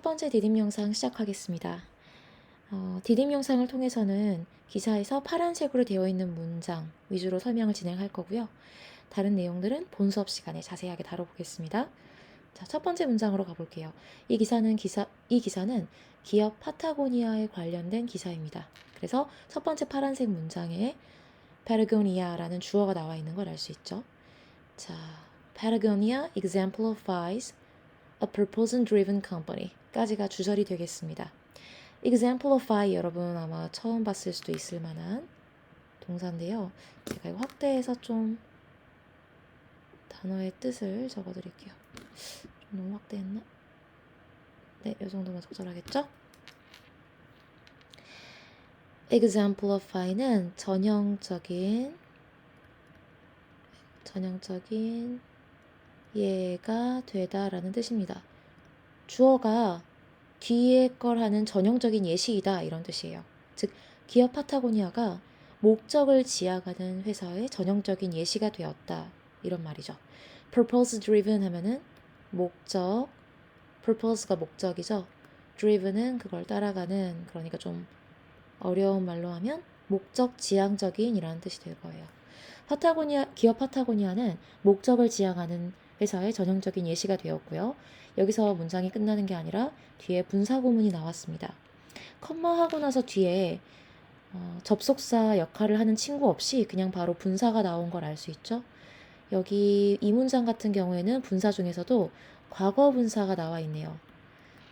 첫 번째 디딤 영상 시작하겠습니다. 디딤 영상을 통해서는 기사에서 파란색으로 되어 있는 문장 위주로 설명을 진행할 거고요. 다른 내용들은 본 수업 시간에 자세하게 다뤄보겠습니다. 자, 첫 번째 문장으로 가볼게요. 이 기사는 기업 파타고니아에 관련된 기사입니다. 그래서 첫 번째 파란색 문장에 Patagonia라는 주어가 나와 있는 걸 알 수 있죠. 자, Patagonia exemplifies a purpose-driven company 까지가 주절이 되겠습니다. exemplify 여러분 아마 처음 봤을 수도 있을 만한 동사인데요. 제가 이거 확대해서 좀 단어의 뜻을 적어드릴게요. 좀 너무 확대했나? 네, 이 정도면 적절하겠죠? exemplify는 전형적인 예가 되다라는 뜻입니다. 주어가 뒤에 걸 하는 전형적인 예시이다 이런 뜻이에요. 즉 기업 파타고니아가 목적을 지향하는 회사의 전형적인 예시가 되었다 이런 말이죠. purpose driven 하면은 목적, purpose가 목적이죠. driven은 그걸 따라가는, 그러니까 좀 어려운 말로 하면 목적 지향적인 이라는 뜻이 될 거예요. 기업 파타고니아는 목적을 지향하는 회사의 전형적인 예시가 되었고요. 여기서 문장이 끝나는 게 아니라 뒤에 분사구문이 나왔습니다. 컴마하고 나서 뒤에 접속사 역할을 하는 친구 없이 그냥 바로 분사가 나온 걸 알 수 있죠. 여기 이 문장 같은 경우에는 분사 중에서도 과거 분사가 나와 있네요.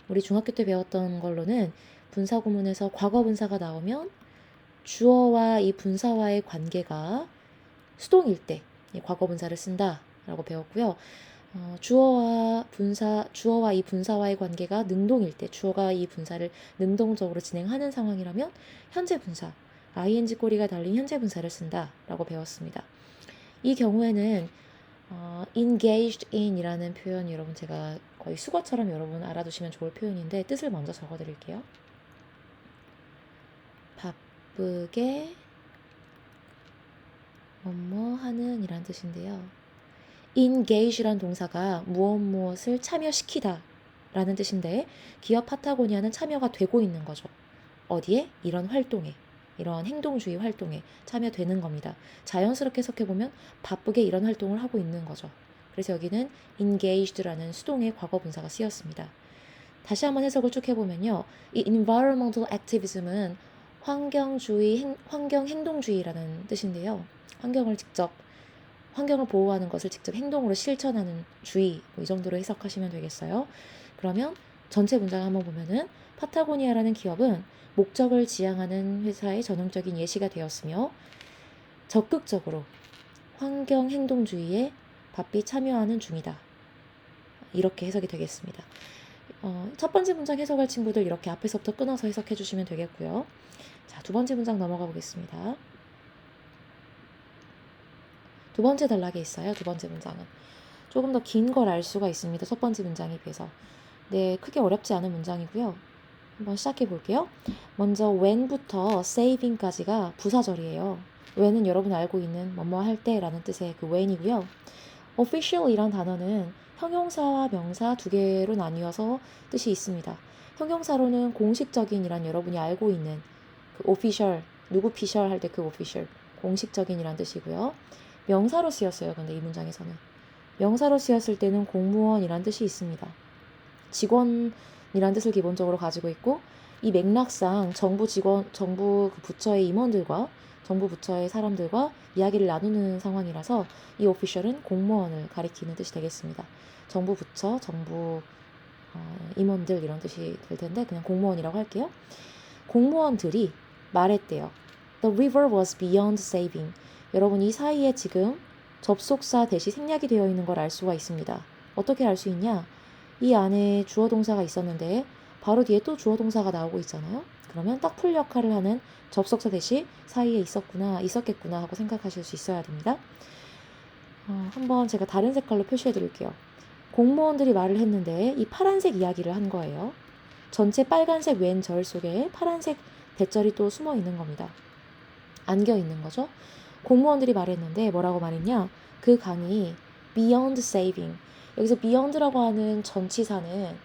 우리 중학교 때 배웠던 걸로는 분사 구문에서 과거 분사가 나오면 주어와 이 분사와의 관계가 수동일 때 과거 분사를 쓴다라고 배웠고요. 주어와 이 분사와의 관계가 능동일 때, 주어가 이 분사를 능동적으로 진행하는 상황이라면 현재 분사, ing 꼬리가 달린 현재 분사를 쓴다라고 배웠습니다. 이 경우에는 engaged in이라는 표현, 여러분 제가 거의 수거처럼 여러분 알아두시면 좋을 표현인데 뜻을 먼저 적어드릴게요. 바쁘게 뭐뭐 하는 이란 뜻인데요. engage란 동사가 무엇을 참여시키다 라는 뜻인데 기업 파타고니아는 참여가 되고 있는 거죠. 어디에? 이런 활동에, 이런 행동주의 활동에 참여되는 겁니다. 자연스럽게 해석해보면 바쁘게 이런 활동을 하고 있는 거죠. 그래서 여기는 engaged라는 수동의 과거 분사가 쓰였습니다. 다시 한번 해석을 쭉 해보면요. 이 environmental activism은 환경 행동주의라는 뜻인데요. 환경을 보호하는 것을 직접 행동으로 실천하는 주의, 이 정도로 해석하시면 되겠어요. 그러면 전체 문장 한번 보면은 파타고니아라는 기업은 목적을 지향하는 회사의 전형적인 예시가 되었으며 적극적으로 환경 행동주의에 바삐 참여하는 중이다. 이렇게 해석이 되겠습니다. 첫 번째 문장 해석할 친구들 이렇게 앞에서부터 끊어서 해석해 주시면 되겠고요. 자, 두 번째 문장 넘어가 보겠습니다. 두 번째 단락에 있어요. 두 번째 문장은 조금 더 긴 걸 알 수가 있습니다. 첫 번째 문장에 비해서. 네, 크게 어렵지 않은 문장이고요. 한번 시작해 볼게요. 먼저 when부터 saving까지가 부사절이에요. when은 여러분 알고 있는 뭐뭐 할 때라는 뜻의 그 when이고요. official이란 단어는 형용사와 명사 두 개로 나뉘어서 뜻이 있습니다. 형용사로는 공식적인이란 여러분이 알고 있는 그 official, 누구 피셜 할 때 그 official, 공식적인이란 뜻이고요. 명사로 쓰였어요. 근데 이 문장에서는 명사로 쓰였을 때는 공무원이란 뜻이 있습니다. 직원이란 뜻을 기본적으로 가지고 있고 이 맥락상 정부 그 부처의 임원들과 정부 부처의 사람들과 이야기를 나누는 상황이라서 이 오피셜은 공무원을 가리키는 뜻이 되겠습니다. 정부 부처, 정부 임원들 이런 뜻이 될 텐데 그냥 공무원이라고 할게요. 공무원들이 말했대요. The river was beyond saving. 여러분 이 사이에 지금 접속사 대시 생략이 되어 있는 걸 알 수가 있습니다. 어떻게 알 수 있냐? 이 안에 주어 동사가 있었는데 바로 뒤에 또 주어 동사가 나오고 있잖아요. 그러면 딱풀 역할을 하는 접속사 대시 사이에 있었겠구나 하고 생각하실 수 있어야 됩니다. 한번 제가 다른 색깔로 표시해 드릴게요. 공무원들이 말을 했는데 이 파란색 이야기를 한 거예요. 전체 빨간색 왼절 속에 파란색 대절이 또 숨어 있는 겁니다. 안겨 있는 거죠. 공무원들이 말했는데 뭐라고 말했냐? 그 강이 beyond saving. 여기서 beyond라고 하는 전치사는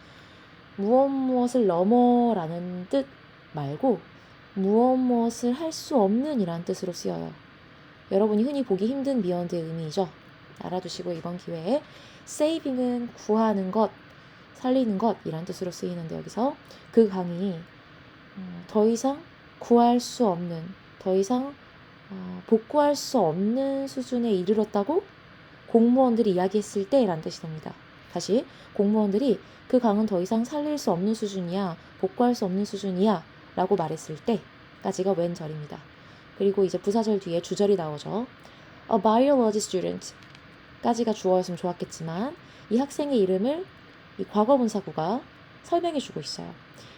무엇을 넘어라는 뜻 말고 무엇을 할 수 없는 이란 뜻으로 쓰여요. 여러분이 흔히 보기 힘든 beyond의 의미이죠. 알아두시고 이번 기회에 saving은 구하는 것, 살리는 것 이란 뜻으로 쓰이는데 여기서 그 강이 더 이상 구할 수 없는, 더 이상 복구할 수 없는 수준에 이르렀다고 공무원들이 이야기했을 때란 뜻이 됩니다. 다시 공무원들이 그 강은 더 이상 살릴 수 없는 수준이야, 복구할 수 없는 수준이야 라고 말했을 때까지가 웬절입니다. 그리고 이제 부사절 뒤에 주절이 나오죠. A biology student 까지가 주어였으면 좋았겠지만 이 학생의 이름을 이 과거분사구가 설명해주고 있어요.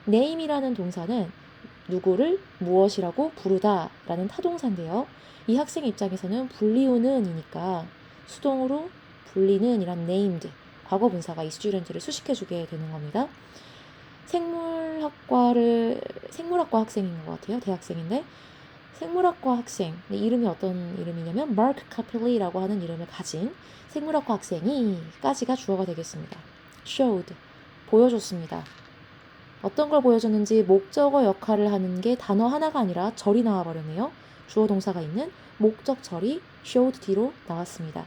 name이라는 동사는 누구를 무엇이라고 부르다 라는 타동사인데요. 이 학생 입장에서는 불리우는 이니까 수동으로 불리는 이란 named 과거분사가 이 student를 수식해주게 되는 겁니다. 생물학과 학생인 것 같아요. 대학생인데 생물학과 학생 이름이 어떤 이름이냐면 Mark Capelli라고 하는 이름을 가진 생물학과 학생이 까지가 주어가 되겠습니다. showed 보여줬습니다. 어떤 걸 보여줬는지 목적어 역할을 하는 게 단어 하나가 아니라 절이 나와버렸네요. 주어 동사가 있는 목적절이 showed 뒤로 나왔습니다.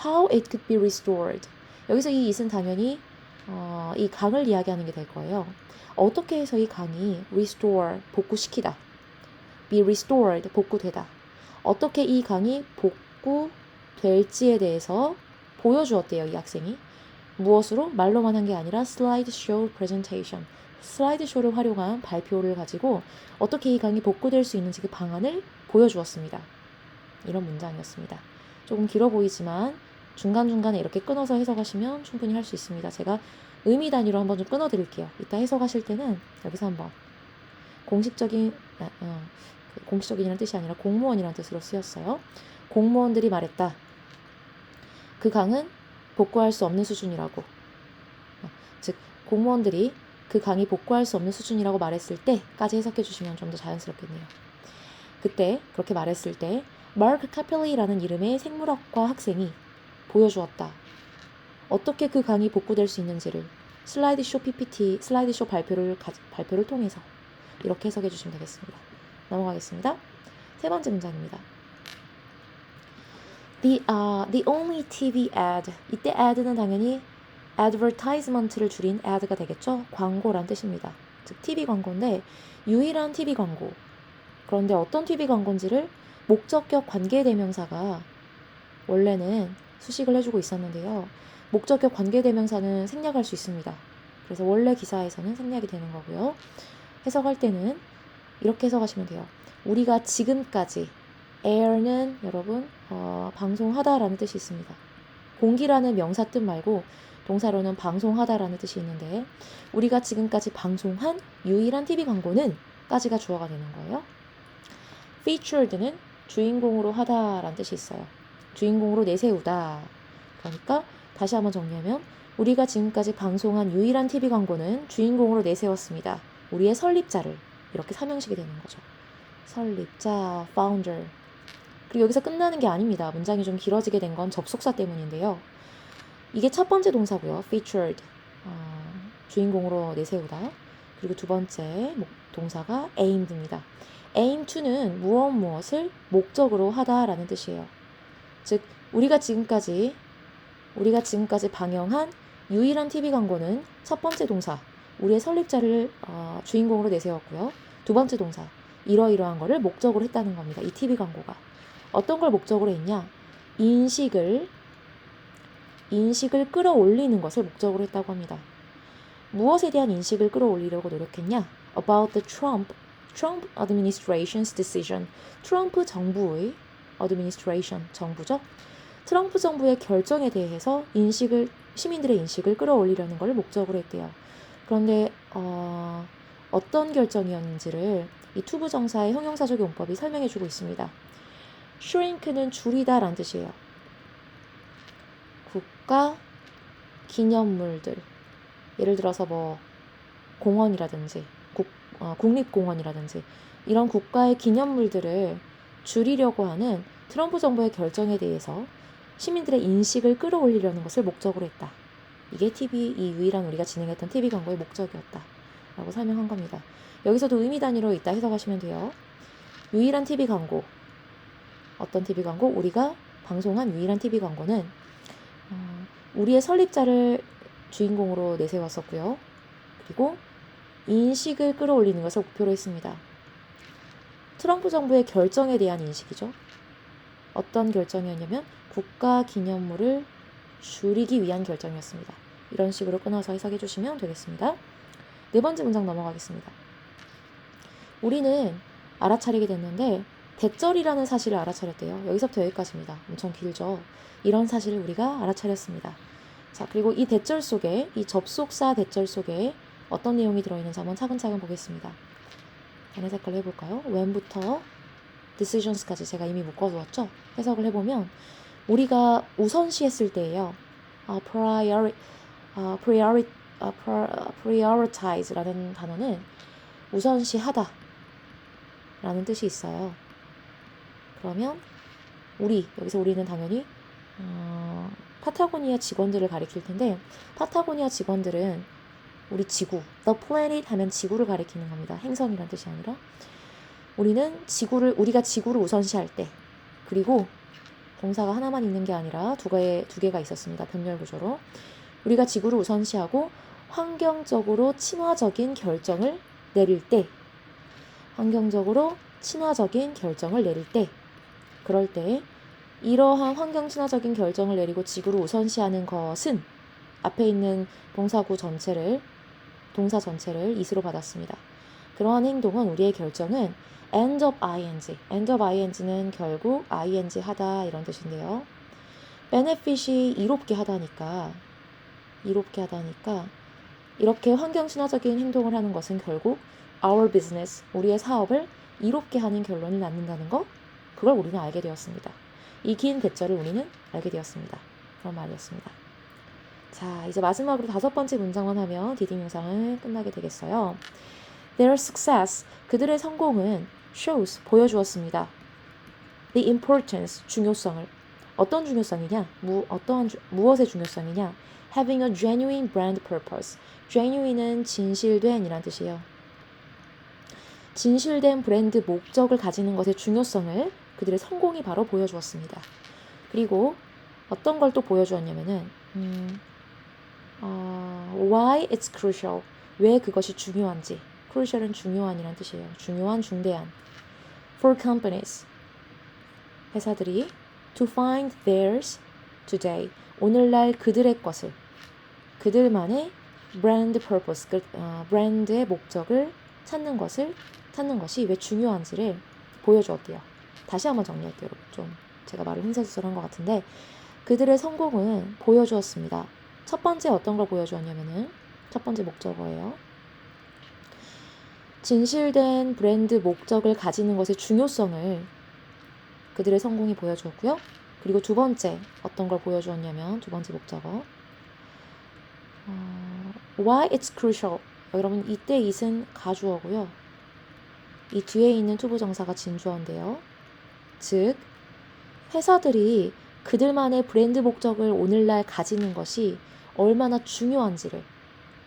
How it could be restored. 여기서 이 it은 당연히 이 강을 이야기하는 게 될 거예요. 어떻게 해서 이 강이 restore, 복구시키다. be restored, 복구되다. 어떻게 이 강이 복구될지에 대해서 보여주었대요, 이 학생이. 무엇으로? 말로만 한 게 아니라 slideshow presentation. 슬라이드쇼를 활용한 발표를 가지고 어떻게 이 강이 복구될 수 있는지 그 방안을 보여주었습니다. 이런 문장이었습니다. 조금 길어 보이지만 중간중간에 이렇게 끊어서 해석하시면 충분히 할 수 있습니다. 제가 의미 단위로 한번 좀 끊어드릴게요. 이따 해석하실 때는 여기서 한번 공식적인이라는 뜻이 아니라 공무원이라는 뜻으로 쓰였어요. 공무원들이 말했다. 그 강은 복구할 수 없는 수준이라고. 즉 공무원들이 그 강이 복구할 수 없는 수준이라고 말했을 때까지 해석해 주시면 좀 더 자연스럽겠네요. 그때 그렇게 말했을 때 마크 카펠리라는 이름의 생물학과 학생이 보여주었다. 어떻게 그 강이 복구될 수 있는지를 슬라이드쇼 PPT, 슬라이드쇼 발표를 통해서 이렇게 해석해 주시면 되겠습니다. 넘어가겠습니다. 세 번째 문장입니다. The only TV ad. 이때 ad는 당연히 advertisement를 줄인 ad가 되겠죠. 광고란 뜻입니다. 즉 TV 광고인데 유일한 TV 광고. 그런데 어떤 TV 광고인지를 목적격 관계대명사가 원래는 수식을 해주고 있었는데요. 목적격 관계대명사는 생략할 수 있습니다. 그래서 원래 기사에서는 생략이 되는 거고요. 해석할 때는 이렇게 해석하시면 돼요. 우리가 지금까지 air는 여러분 방송하다라는 뜻이 있습니다. 공기라는 명사 뜻 말고 동사로는 방송하다라는 뜻이 있는데 우리가 지금까지 방송한 유일한 TV 광고는 까지가 주어가 되는 거예요. featured는 주인공으로 하다라는 뜻이 있어요. 주인공으로 내세우다. 그러니까 다시 한번 정리하면 우리가 지금까지 방송한 유일한 TV 광고는 주인공으로 내세웠습니다. 우리의 설립자를 이렇게 삼형식이 되는 거죠. 설립자, founder. 그리고 여기서 끝나는 게 아닙니다. 문장이 좀 길어지게 된 건 접속사 때문인데요. 이게 첫 번째 동사고요. featured, 주인공으로 내세우다. 그리고 두 번째 동사가 aimed입니다. aim to는 무엇을 목적으로 하다라는 뜻이에요. 즉 우리가 지금까지 방영한 유일한 TV 광고는 첫 번째 동사, 우리의 설립자를 주인공으로 내세웠고요. 두 번째 동사, 이러이러한 거를 목적으로 했다는 겁니다. 이 TV 광고가. 어떤 걸 목적으로 했냐? 인식을 끌어올리는 것을 목적으로 했다고 합니다. 무엇에 대한 인식을 끌어올리려고 노력했냐? About the Trump administration's decision. 트럼프 정부의 administration, 정부죠. 트럼프 정부의 결정에 대해서 시민들의 인식을 끌어올리려는 걸 목적으로 했대요. 그런데 어떤 결정이었는지를 이 투부정사의 형용사적 용법이 설명해주고 있습니다. shrink는 줄이다 라는 뜻이에요. 국가 기념물들, 예를 들어서 뭐 공원이라든지 국립공원이라든지 이런 국가의 기념물들을 줄이려고 하는 트럼프 정부의 결정에 대해서 시민들의 인식을 끌어올리려는 것을 목적으로 했다. 이게 이 유일한 우리가 진행했던 TV 광고의 목적이었다 라고 설명한 겁니다. 여기서도 의미 단위로 이따 해석하시면 돼요. 유일한 TV 광고, 어떤 TV 광고? 우리가 방송한 유일한 TV 광고는 우리의 설립자를 주인공으로 내세웠었고요. 그리고 인식을 끌어올리는 것을 목표로 했습니다. 트럼프 정부의 결정에 대한 인식이죠. 어떤 결정이었냐면 국가 기념물을 줄이기 위한 결정이었습니다. 이런 식으로 끊어서 해석해 주시면 되겠습니다. 네 번째 문장 넘어가겠습니다. 우리는 알아차리게 됐는데 대절이라는 사실을 알아차렸대요. 여기서부터 여기까지입니다. 엄청 길죠. 이런 사실을 우리가 알아차렸습니다. 자, 그리고 이 대절 속에, 이 접속사 대절 속에 어떤 내용이 들어있는지 한번 차근차근 보겠습니다. 단의 색깔로 해볼까요? when부터 decisions까지 제가 이미 묶어두었죠. 해석을 해보면 우리가 우선시했을 때예요. prioritize라는 단어는 우선시하다 라는 뜻이 있어요. 그러면 여기서 우리는 당연히 파타고니아 직원들을 가리킬 텐데, 파타고니아 직원들은 우리 지구, the planet 하면 지구를 가리키는 겁니다. 행성이란 뜻이 아니라. 우리가 지구를 우선시할 때, 그리고 동사가 하나만 있는 게 아니라 두 개가 있었습니다. 병렬 구조로. 우리가 지구를 우선시하고 환경적으로 친화적인 결정을 내릴 때, 그럴 때 이러한 환경 친화적인 결정을 내리고 지구를 우선시하는 것은 앞에 있는 동사 전체를 is로 받았습니다. 그러한 행동은, 우리의 결정은 end of ing는 결국 ing 하다 이런 뜻인데요. benefit이 이롭게 하다니까 이렇게 환경 친화적인 행동을 하는 것은 결국 our business, 우리의 사업을 이롭게 하는 결론을 낳는다는 것, 그걸 우리는 알게 되었습니다. 이 긴 대절을 우리는 알게 되었습니다. 그런 말이었습니다. 자, 이제 마지막으로 5번째 문장만 하면 디딩 영상은 끝나게 되겠어요. Their success, 그들의 성공은 shows, 보여주었습니다. The importance, 중요성을. 어떤 중요성이냐? 무엇의 중요성이냐? Having a genuine brand purpose. genuine은 진실된 이란 뜻이에요. 진실된 브랜드 목적을 가지는 것의 중요성을 그들의 성공이 바로 보여주었습니다. 그리고 어떤 걸 또 보여주었냐면은 why it's crucial, 왜 그것이 중요한지. crucial은 중요한이란 뜻이에요. 중요한, 중대한. for companies, 회사들이 to find theirs today, 오늘날 그들의 것을, 그들만의 brand purpose, 브랜드의 목적을 찾는 것이 왜 중요한지를 보여주었대요. 다시 한번 정리할게요. 좀 제가 말을 흥설수설한 것 같은데, 그들의 성공은 보여주었습니다. 첫 번째 어떤 걸 보여주었냐면은, 첫 번째 목적어예요. 진실된 브랜드 목적을 가지는 것의 중요성을 그들의 성공이 보여주었고요. 그리고 두 번째 어떤 걸 보여주었냐면, 두 번째 목적어 why it's crucial. 여러분, 이때 it은 가주어고요. 이 뒤에 있는 투부정사가 진주어인데요. 즉, 회사들이 그들만의 브랜드 목적을 오늘날 가지는 것이 얼마나 중요한지를,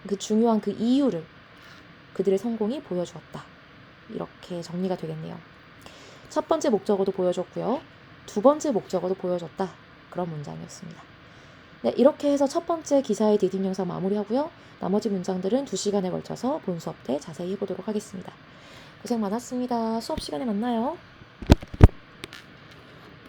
그 중요한 그 이유를 그들의 성공이 보여주었다. 이렇게 정리가 되겠네요. 첫 번째 목적어도 보여줬고요. 두 번째 목적어도 보여줬다. 그런 문장이었습니다. 네, 이렇게 해서 첫 번째 기사의 디딤 영상 마무리하고요. 나머지 문장들은 2시간에 걸쳐서 본 수업 때 자세히 해보도록 하겠습니다. 고생 많았습니다. 수업 시간에 만나요.